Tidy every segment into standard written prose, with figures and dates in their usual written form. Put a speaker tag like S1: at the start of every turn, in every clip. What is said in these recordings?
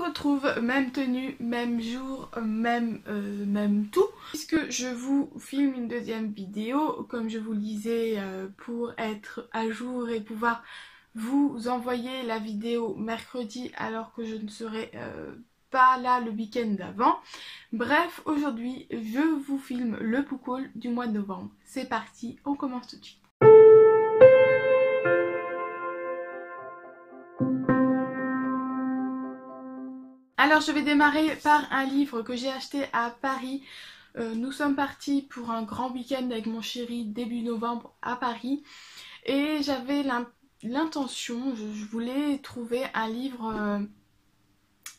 S1: retrouve, même tenue, même jour, même tout. Puisque je vous filme une deuxième vidéo, comme je vous le disais, pour être à jour et pouvoir vous envoyer la vidéo mercredi alors que je ne serai pas là le week-end d'avant. Bref, aujourd'hui, je vous filme le book haul du mois de novembre. C'est parti, on commence tout de suite. Alors je vais démarrer par un livre que j'ai acheté à Paris. Nous sommes partis pour un grand week-end avec mon chéri début novembre à Paris. Et j'avais l'intention, je voulais trouver un livre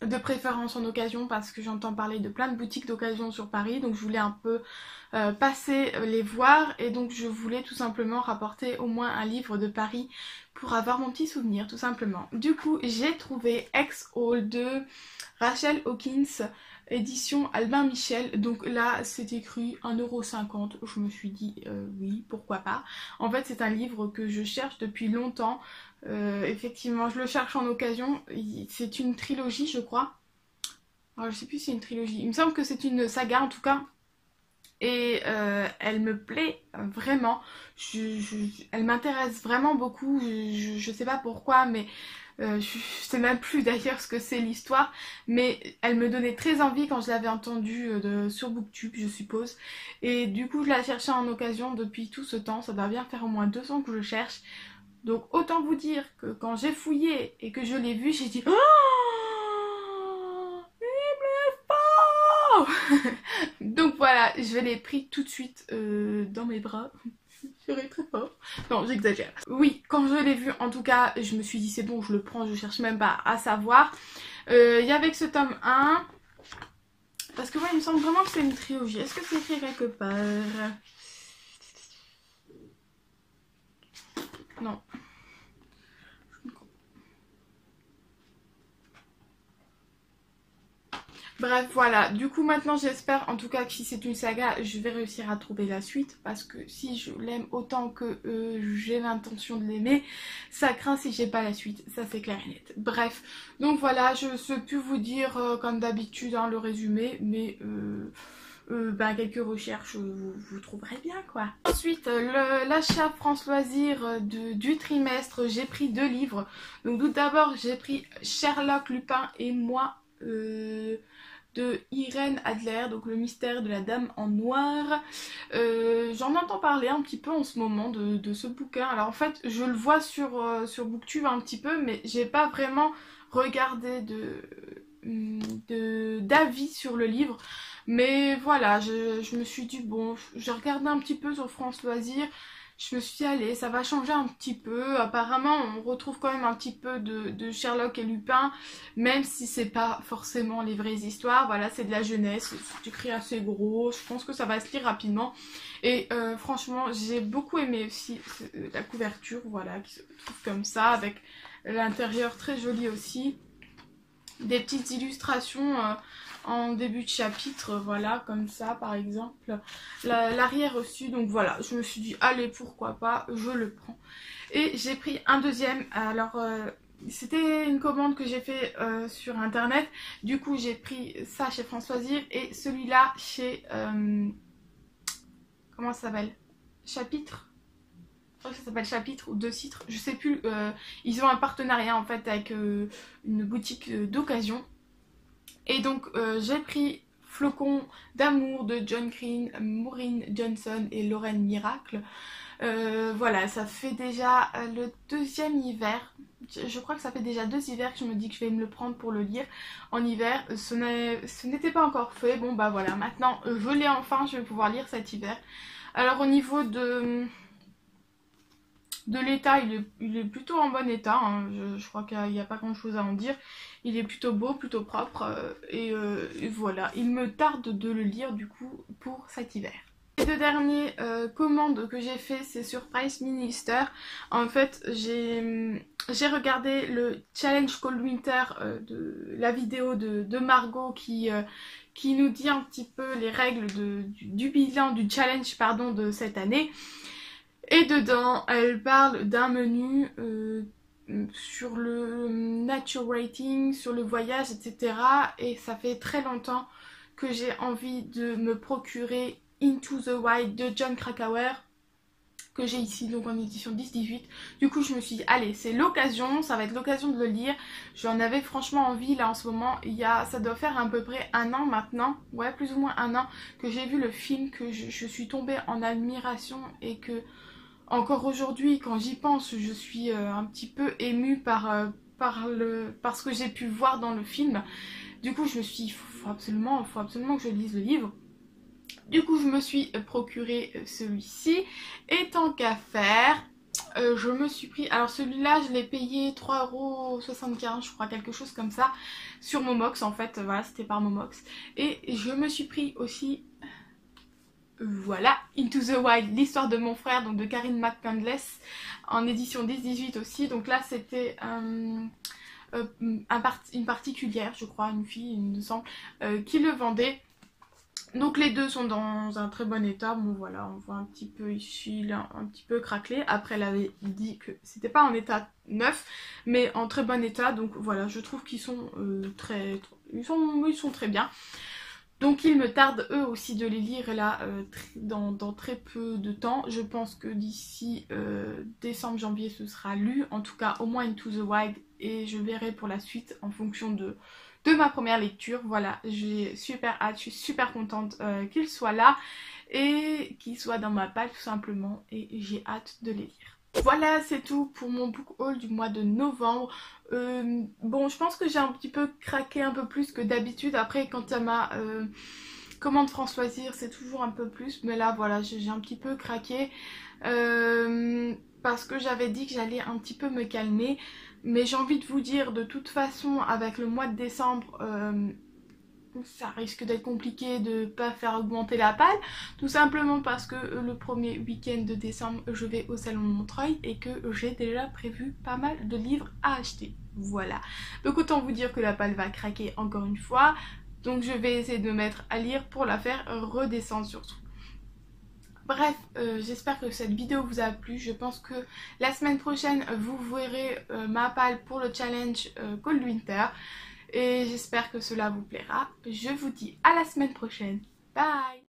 S1: de préférence en occasion parce que j'entends parler de plein de boutiques d'occasion sur Paris. Donc je voulais un peu passer les voir et donc je voulais tout simplement rapporter au moins un livre de Paris pour avoir mon petit souvenir tout simplement. Du coup j'ai trouvé Ex-Hall de Rachel Hawkins, édition Albin Michel. Donc là c'est écrit 1,50 €. Je me suis dit oui, pourquoi pas. En fait c'est un livre que je cherche depuis longtemps. Effectivement je le cherche en occasion. C'est une trilogie je crois. Alors, je sais plus si c'est une trilogie. Il me semble que c'est une saga en tout cas. Et elle me plaît vraiment. Elle m'intéresse vraiment beaucoup. Je sais pas pourquoi, mais je sais même plus d'ailleurs ce que c'est l'histoire. Mais elle me donnait très envie quand je l'avais entendue sur Booktube, je suppose. Et du coup, je la cherchais en occasion depuis tout ce temps. Ça doit bien faire au moins 2 ans que je cherche. Donc autant vous dire que quand j'ai fouillé et que je l'ai vu, j'ai dit oh, donc voilà, je l'ai pris tout de suite dans mes bras. Je serais très fort. Non, j'exagère. Oui, quand je l'ai vu, en tout cas, je me suis dit c'est bon, je le prends, je cherche même pas à savoir. Il y avait que ce tome 1. Parce que moi, il me semble vraiment que c'est une trilogie. Est-ce que c'est écrit quelque part? Non. Bref, voilà. Du coup, maintenant, j'espère en tout cas que si c'est une saga, je vais réussir à trouver la suite. Parce que si je l'aime autant que j'ai l'intention de l'aimer, ça craint si j'ai pas la suite. Ça, c'est clair et net. Bref. Donc voilà, je ne sais plus vous dire comme d'habitude le résumé. Mais quelques recherches, vous trouverez bien quoi. Ensuite, l'achat France Loisirs du trimestre, j'ai pris 2 livres. Donc tout d'abord, j'ai pris Sherlock, Lupin et moi. De Irène Adler, donc le mystère de la dame en noir. J'en entends parler un petit peu en ce moment de ce bouquin. Alors en fait je le vois sur Booktube un petit peu, mais j'ai pas vraiment regardé d'avis sur le livre. Mais voilà, je me suis dit bon, j'ai regardé un petit peu sur France Loisirs. Je me suis dit allez, ça va changer un petit peu. Apparemment on retrouve quand même un petit peu de Sherlock et Lupin, même si c'est pas forcément les vraies histoires. Voilà, c'est de la jeunesse, c'est écrit assez gros, je pense que ça va se lire rapidement. Et franchement j'ai beaucoup aimé aussi la couverture, voilà, qui se trouve comme ça, avec l'intérieur très joli aussi. Des petites illustrations en début de chapitre, voilà, comme ça par exemple, l'arrière aussi. Donc voilà, je me suis dit allez, pourquoi pas, je le prends. Et j'ai pris un deuxième. Alors c'était une commande que j'ai fait sur internet. Du coup j'ai pris ça chez France Loisirs et celui-là chez comment ça s'appelle, Chapitre. Je crois que ça s'appelle Chapitre ou Deux Citres, je sais plus. Ils ont un partenariat en fait avec une boutique d'occasion. Et donc j'ai pris Flocon d'amour de John Green, Maureen Johnson et Lorraine Miracle. Voilà, ça fait déjà le 2e hiver. Je crois que ça fait déjà 2 hivers que je me dis que je vais me le prendre pour le lire en hiver. Ce n'était pas encore fait. Bon bah voilà, maintenant je l'ai enfin, je vais pouvoir lire cet hiver. Alors au niveau de l'état, il est plutôt en bon état, hein. Je crois qu'il n'y a pas grand chose à en dire. Il est plutôt beau, plutôt propre et voilà, il me tarde de le lire du coup pour cet hiver. Les 2 dernières commandes que j'ai fait, c'est sur Price Minister. En fait j'ai regardé le challenge Cold Winter, de la vidéo de Margot qui nous dit un petit peu les règles du bilan, du challenge de cette année. Et dedans, elle parle d'un menu sur le nature rating, sur le voyage, etc. Et ça fait très longtemps que j'ai envie de me procurer Into the Wild de Jon Krakauer, que j'ai ici donc en édition 10-18. Du coup je me suis dit allez, c'est l'occasion, ça va être l'occasion de le lire. J'en avais franchement envie là en ce moment. Ça doit faire à peu près un an maintenant, ouais, plus ou moins un an que j'ai vu le film, que je suis tombée en admiration et que encore aujourd'hui quand j'y pense je suis un petit peu émue par ce que j'ai pu voir dans le film. Du coup je me suis dit faut absolument que je lise le livre. Du coup je me suis procuré celui-ci et tant qu'à faire je me suis pris, alors celui-là je l'ai payé 3,75 € je crois, quelque chose comme ça, sur Momox en fait, voilà, c'était par Momox. Et je me suis pris aussi, voilà, Into the Wild, l'histoire de mon frère, donc de Karine McCandless, en édition 10-18 aussi. Donc là c'était une particulière, je crois, une fille il me semble, qui le vendait. Donc les deux sont dans un très bon état. Bon voilà, on voit un petit peu ici, là, un petit peu craquelé. Après elle avait dit que c'était pas en état neuf, mais en très bon état. Donc voilà, je trouve qu'ils sont ils sont très bien. Donc il me tarde eux aussi de les lire, et là dans très peu de temps. Je pense que d'ici décembre, janvier ce sera lu. En tout cas au moins Into the Wild, et je verrai pour la suite en fonction de ma première lecture. Voilà, j'ai super hâte, je suis super contente qu'il soit là et qu'il soit dans ma palle tout simplement, et j'ai hâte de les lire. Voilà, c'est tout pour mon book haul du mois de novembre. Bon, je pense que j'ai un petit peu craqué un peu plus que d'habitude. Après, quand à ma commande France Loisirs, c'est toujours un peu plus. Mais là, voilà, j'ai un petit peu craqué. Parce que j'avais dit que j'allais un petit peu me calmer. Mais j'ai envie de vous dire, de toute façon, avec le mois de décembre, ça risque d'être compliqué de pas faire augmenter la palle, tout simplement parce que le premier week-end de décembre je vais au salon de Montreuil et que j'ai déjà prévu pas mal de livres à acheter. Voilà, donc autant vous dire que la palle va craquer encore une fois, donc je vais essayer de me mettre à lire pour la faire redescendre surtout. Bref, j'espère que cette vidéo vous a plu. Je pense que la semaine prochaine vous verrez ma palle pour le challenge Cold Winter. Et j'espère que cela vous plaira. Je vous dis à la semaine prochaine. Bye!